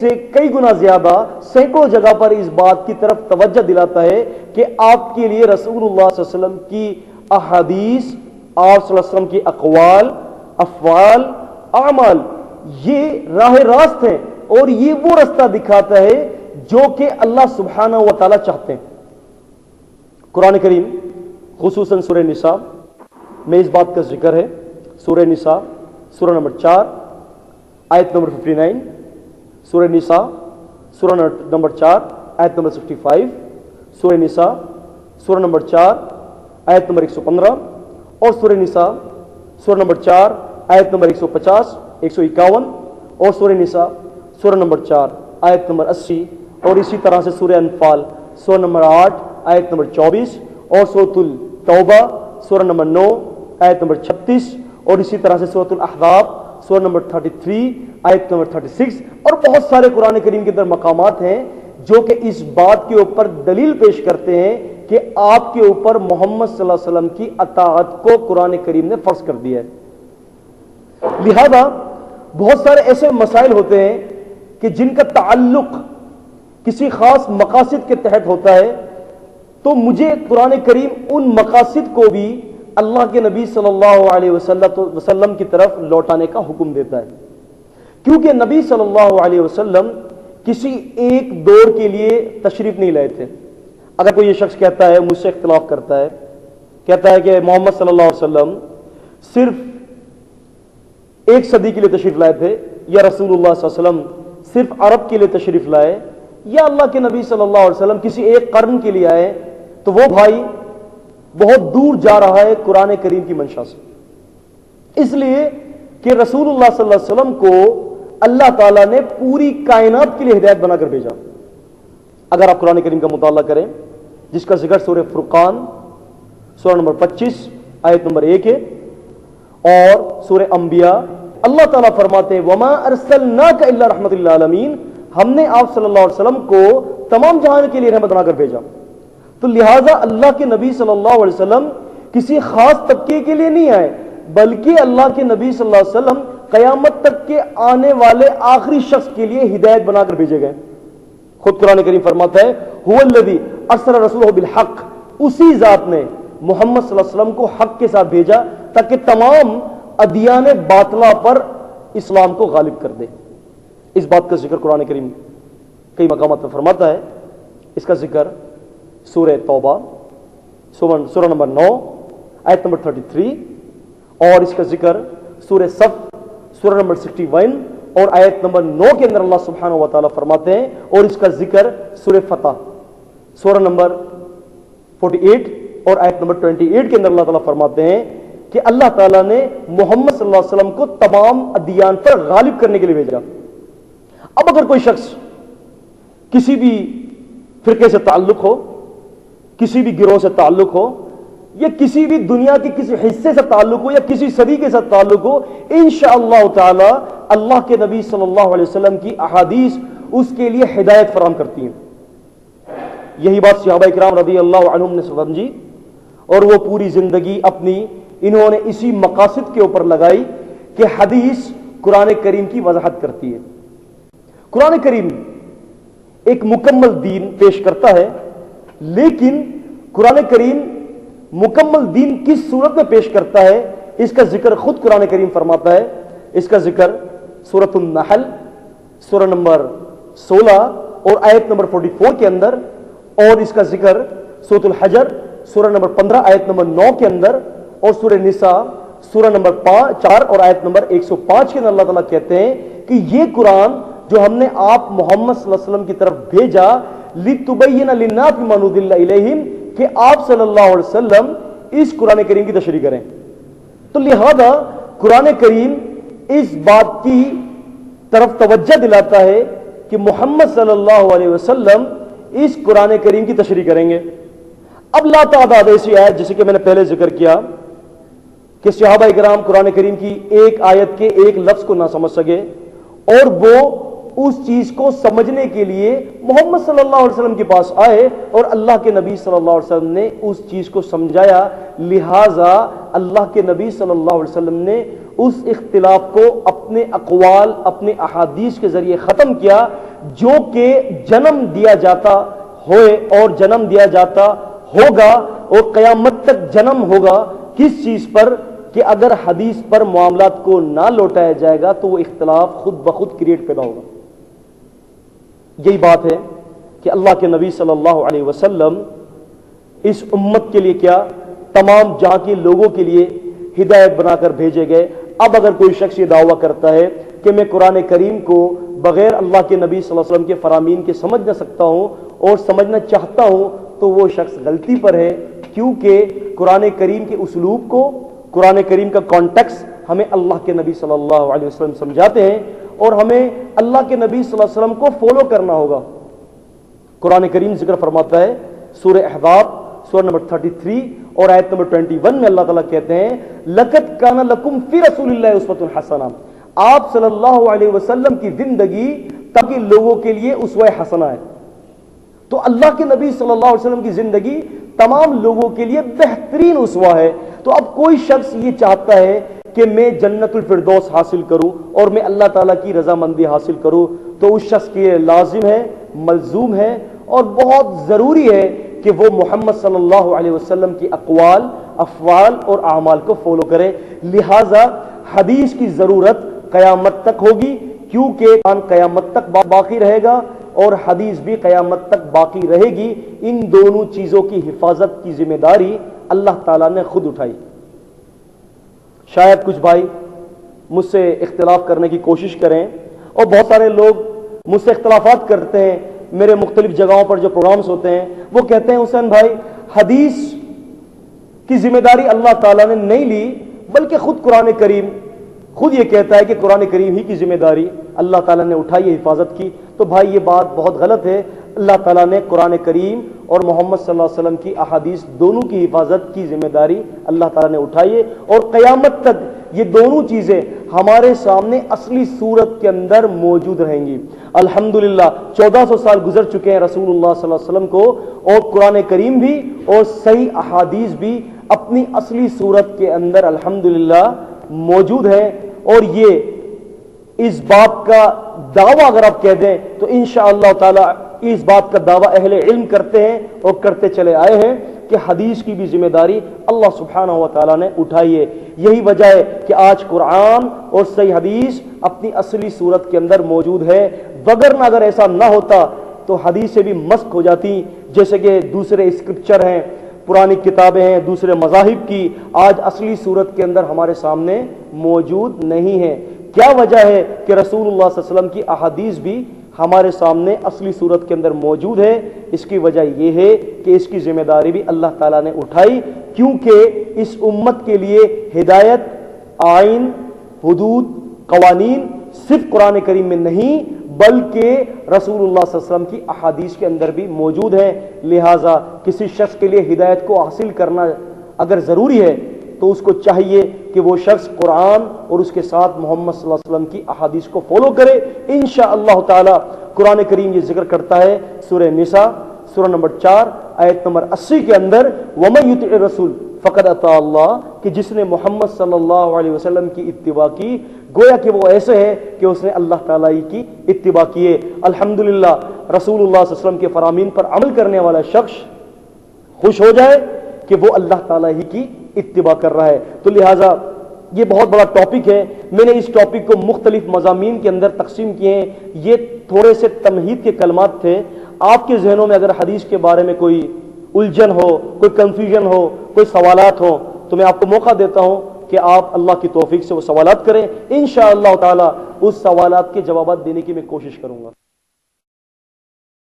سے کئی گنا زیادہ سینکڑوں جگہ پر اس بات کی طرف توجہ دلاتا ہے کہ آپ کے لیے رسول اللہ صلی اللہ علیہ وسلم کی احادیث، آپ صلی اللہ علیہ وسلم کی اقوال، افعال، اعمال یہ راہ راست ہیں، اور یہ وہ رستہ دکھاتا ہے جو کہ اللہ سبحانہ و تعالی چاہتے ہیں۔ قرآن کریم خصوصاً سورہ نساء میں اس بات کا ذکر ہے۔ سورہ نساء سورہ نمبر 4 آیت نمبر 59، سورہ نساء سورہ نمبر 4 آیت نمبر 65، سورہ نساء سورہ نمبر 4 آیت نمبر 115، اور سورہ نساء سورہ نمبر 4 آیت نمبر 150، 151، اور سورہ نساء سورہ نمبر 4 آیت نمبر 80، اور اسی طرح سے سورہ انفال سورہ نمبر 8 آیت نمبر 24، اور سورۃ التوبہ سورہ نمبر 9 آیت نمبر 36، اور اسی طرح سے سورۃ الاحزاب سورہ نمبر 33 آیت نمبر 36، اور بہت سارے قرآن کریم کے اندر مقامات ہیں جو کہ اس بات کے اوپر دلیل پیش کرتے ہیں کہ آپ کے اوپر محمد صلی اللہ علیہ وسلم کی اطاعت کو قرآن کریم نے فرض کر دیا ہے۔ لہذا بہت سارے ایسے مسائل ہوتے ہیں کہ جن کا تعلق کسی خاص مقاصد کے تحت ہوتا ہے، تو مجھے قرآن کریم ان مقاصد کو بھی اللہ کے نبی صلی اللہ علیہ وسلم کی طرف لوٹانے کا حکم دیتا ہے، کیونکہ نبی صلی اللہ علیہ وسلم کسی ایک دور کے لیے تشریف نہیں لائے تھے۔ اگر کوئی یہ شخص کہتا ہے، مجھ سے اختلاف کرتا ہے، کہتا ہے کہ محمد صلی اللہ علیہ وسلم صرف ایک صدی کے لیے تشریف لائے تھے، یا رسول اللہ صلی اللہ علیہ وسلم صرف عرب کے لیے تشریف لائے، یا اللہ کے نبی صلی اللہ علیہ وسلم کسی ایک قرن کے لیے آئے، تو وہ بھائی بہت دور جا رہا ہے قرآن کریم کی منشا سے، اس لیے کہ رسول اللہ صلی اللہ علیہ وسلم کو اللہ تعالیٰ نے پوری کائنات کے لیے ہدایت بنا کر بھیجا۔ اگر آپ قرآن کریم کا مطالعہ کریں، جس کا ذکر سورہ فرقان سورہ نمبر 25 آیت نمبر 1 ہے، اور سورہ انبیاء اللہ تعالیٰ فرماتے ہیں وَمَا أَرْسَلْنَاكَ إِلَّا رَحْمَةً لِلْعَالَمِينَ، ہم نے آپ صلی اللہ علیہ وسلم کو تمام جہان کے لیے رحمت بنا کر بھیجا۔ تو لہٰذا اللہ کے نبی صلی اللہ علیہ وسلم کسی خاص طبقے کے لیے نہیں آئے، بلکہ اللہ کے نبی صلی اللہ علیہ وسلم قیامت تک کے آنے والے آخری شخص کے لیے ہدایت بنا کر بھیجے گئے۔ خود قرآن کریم فرماتا ہے هُوَ الَّذِي أَرْسَلَ رَسُولَهُ بِالْحَقِّ، اسی ذات نے محمد صلی اللہ علیہ وسلم کو حق کے ساتھ بھیجا تاکہ تمام ادیان باطلہ پر اسلام کو غالب کر دے۔ اس بات کا ذکر قرآن کریم کئی مقامات پر فرماتا ہے۔ اس کا ذکر سورہ توبہ سورہ نمبر 9 آیت نمبر 33، اور اس کا ذکر سورہ صف سورہ نمبر 61 اور آیت نمبر 9 کے اندر اللہ سبحانہ و تعالیٰ فرماتے ہیں، اور اس کا ذکر سورہ فتح سورہ نمبر 48 اور آیت نمبر 28 کے اندر اللہ تعالیٰ فرماتے ہیں کہ اللہ تعالیٰ نے محمد صلی اللہ علیہ وسلم کو تمام ادیان پر غالب کرنے کے لیے بھیجا۔ اب اگر کوئی شخص کسی بھی فرقے سے تعلق ہو، کسی بھی گروہ سے تعلق ہو، یا کسی بھی دنیا کے کسی حصے سے تعلق ہو، یا کسی صدی کے ساتھ تعلق ہو، انشاءاللہ تعالی اللہ کے نبی صلی اللہ علیہ وسلم کی احادیث اس کے لیے ہدایت فراہم کرتی ہیں۔ یہی بات صحابہ کرام رضی اللہ عنہم نے سمجھی، اور وہ پوری زندگی اپنی انہوں نے اسی مقاصد کے اوپر لگائی کہ حدیث قرآن کریم کی وضاحت کرتی ہے۔ قرآن کریم ایک مکمل دین پیش کرتا ہے، لیکن قرآن کریم مکمل دین کس صورت میں پیش کرتا ہے اس کا ذکر خود قرآن کریم فرماتا ہے۔ اس کا ذکر سورۃ النحل سورہ نمبر 16 اور آیت نمبر 44 کے اندر، اور اس کا ذکر سورۃ الحجر سورہ نمبر 15 آیت نمبر 9 کے اندر، اور سورہ نساء سورہ نمبر 4 اور آیت نمبر 105 کے اندر اللہ تعالیٰ کہتے ہیں کہ یہ قرآن جو ہم نے آپ محمد صلی اللہ علیہ وسلم کی طرف بھیجا لِتُبَيِّنَ لِلنَّاسِ مَا نُزِّلَ إِلَيْهِمْ، کہ آپ صلی اللہ علیہ وسلم اس قرآن کریم کی تشریح کریں۔ تو لہذا قرآن کریم اس بات کی طرف توجہ دلاتا ہے کہ محمد صلی اللہ علیہ وسلم اس قرآن کریم کی تشریح کریں گے۔ اب لا تعداد ایسی آیت جیسے کہ میں نے پہلے ذکر کیا کہ صحابہ کرام قرآن کریم کی ایک آیت کے ایک لفظ کو نہ سمجھ سکے، اور وہ اس چیز کو سمجھنے کے لیے محمد صلی اللہ علیہ وسلم کے پاس آئے، اور اللہ کے نبی صلی اللہ علیہ وسلم نے اس چیز کو سمجھایا۔ لہٰذا اللہ کے نبی صلی اللہ علیہ وسلم نے اس اختلاف کو اپنے اقوال، اپنے احادیث کے ذریعے ختم کیا، جو کہ جنم دیا جاتا ہوئے اور جنم دیا جاتا ہوگا اور قیامت تک جنم ہوگا کس چیز پر کہ اگر حدیث پر معاملات کو نہ لوٹایا جائے گا تو وہ اختلاف خود بخود کریٹ پیدا ہوگا. یہی بات ہے کہ اللہ کے نبی صلی اللہ علیہ وسلم اس امت کے لیے کیا تمام جہاں کے لوگوں کے لیے ہدایت بنا کر بھیجے گئے. اب اگر کوئی شخص یہ دعویٰ کرتا ہے کہ میں قرآن کریم کو بغیر اللہ کے نبی صلی اللہ علیہ وسلم کے فرامین کے سمجھ نہ سکتا ہوں اور سمجھنا چاہتا ہوں تو وہ شخص غلطی پر ہے، کیونکہ قرآن کریم کے اسلوب کو، قرآن کریم کا کانٹیکس ہمیں اللہ کے نبی صلی اللہ علیہ وسلم سمجھاتے ہیں اور ہمیں اللہ کے نبی صلی اللہ علیہ وسلم کو فالو کرنا ہوگا. قرآن کریم ذکر فرماتا ہے سورہ احزاب سورہ نمبر 33 اور آیت نمبر 21 میں اللہ تعالیٰ کہتے ہیں لَقَدْ كَانَ لَكُمْ فِي رَسُولِ اللَّهِ أُسْوَةٌ حَسَنَةٌ، آپ صلی اللہ علیہ وسلم کی زندگی تاکہ لوگوں کے لیے اسوہ حسنہ ہے. تو اللہ کے نبی صلی اللہ علیہ وسلم کی زندگی تمام لوگوں کے لیے بہترین اسوہ ہے. تو اب کوئی شخص یہ چاہتا ہے کہ میں جنت الفردوس حاصل کروں اور میں اللہ تعالیٰ کی رضامندی حاصل کروں تو اس شخص کے لیے لازم ہے، ملزوم ہے اور بہت ضروری ہے کہ وہ محمد صلی اللہ علیہ وسلم کی اقوال، افعال اور اعمال کو فالو کرے. لہٰذا حدیث کی ضرورت قیامت تک ہوگی، کیونکہ قرآن قیامت تک باقی رہے گا اور حدیث بھی قیامت تک باقی رہے گی. ان دونوں چیزوں کی حفاظت کی ذمہ داری اللہ تعالیٰ نے خود اٹھائی. شاید کچھ بھائی مجھ سے اختلاف کرنے کی کوشش کریں اور بہت سارے لوگ مجھ سے اختلافات کرتے ہیں. میرے مختلف جگہوں پر جو پروگرامز ہوتے ہیں وہ کہتے ہیں حسین بھائی حدیث کی ذمہ داری اللہ تعالیٰ نے نہیں لی بلکہ خود قرآن کریم خود یہ کہتا ہے کہ قرآن کریم ہی کی ذمہ داری اللہ تعالیٰ نے اٹھائی ہے حفاظت کی. تو بھائی یہ بات بہت غلط ہے. اللہ تعالیٰ نے قرآن کریم اور محمد صلی اللہ علیہ وسلم کی احادیث دونوں کی حفاظت کی ذمہ داری اللہ تعالیٰ نے اٹھائی ہے اور قیامت تک یہ دونوں چیزیں ہمارے سامنے اصلی صورت کے اندر موجود رہیں گی. الحمدللہ 1400 سال گزر چکے ہیں رسول اللہ صلی اللہ علیہ وسلم کو اور قرآن کریم بھی اور صحیح احادیث بھی اپنی اصلی صورت کے اندر الحمدللہ موجود ہے. اور یہ اس بات کا دعویٰ اگر آپ کہہ دیں تو انشاءاللہ تعالی اس بات کا دعویٰ اہل علم کرتے ہیں اور کرتے چلے آئے ہیں کہ حدیث کی بھی ذمہ داری اللہ سبحانہ و تعالیٰ نے اٹھائی ہے. یہی وجہ ہے کہ آج قرآن اور صحیح حدیث اپنی اصلی صورت کے اندر موجود ہے. وگرنہ اگر ایسا نہ ہوتا تو حدیثیں بھی مسخ ہو جاتی، جیسے کہ دوسرے اسکرپچر ہیں، پرانی کتابیں ہیں دوسرے مذاہب کی، آج اصلی صورت کے اندر ہمارے سامنے موجود نہیں ہے. کیا وجہ ہے کہ رسول اللہ صلی اللہ علیہ وسلم کی احادیث بھی ہمارے سامنے اصلی صورت کے اندر موجود ہے؟ اس کی وجہ یہ ہے کہ اس کی ذمہ داری بھی اللہ تعالیٰ نے اٹھائی، کیونکہ اس امت کے لیے ہدایت، آئین، حدود، قوانین صرف قرآن کریم میں نہیں بلکہ رسول اللہ صلی اللہ علیہ وسلم کی احادیث کے اندر بھی موجود ہے. لہٰذا کسی شخص کے لیے ہدایت کو حاصل کرنا اگر ضروری ہے تو اس کو چاہیے کہ وہ شخص قرآن اور اس کے ساتھ محمد صلی اللہ علیہ وسلم کی احادیث کو فالو کرے. انشاءاللہ تعالی قرآن کریم یہ ذکر کرتا ہے سورہ نساء سورہ نمبر 4 آیت نمبر 80 کے اندر وَمَن يُطِعِ الرَّسُولَ فقد اطاع اللہ، کہ جس نے محمد صلی اللہ علیہ وسلم کی اتباع کی گویا کہ وہ ایسے ہے کہ اس نے اللہ تعالیٰ کی اتباع کی ہے. الحمدللہ رسول اللہ صلی اللہ علیہ وسلم کے فرامین پر عمل کرنے والا شخص خوش ہو جائے کہ وہ اللہ تعالیٰ ہی کی اتباع کر رہا ہے. تو لہٰذا یہ بہت بڑا ٹاپک ہے. میں نے اس ٹاپک کو مختلف مضامین کے اندر تقسیم کیے ہیں. یہ تھوڑے سے تمہید کے کلمات تھے. آپ کے ذہنوں میں اگر حدیث کے بارے میں کوئی الجھن ہو، کوئی کنفیوژن ہو، کوئی سوالات ہوں تو میں آپ کو موقع دیتا ہوں کہ آپ اللہ کی توفیق سے وہ سوالات کریں. انشاءاللہ تعالی اس سوالات کے جوابات دینے کی میں کوشش کروں گا.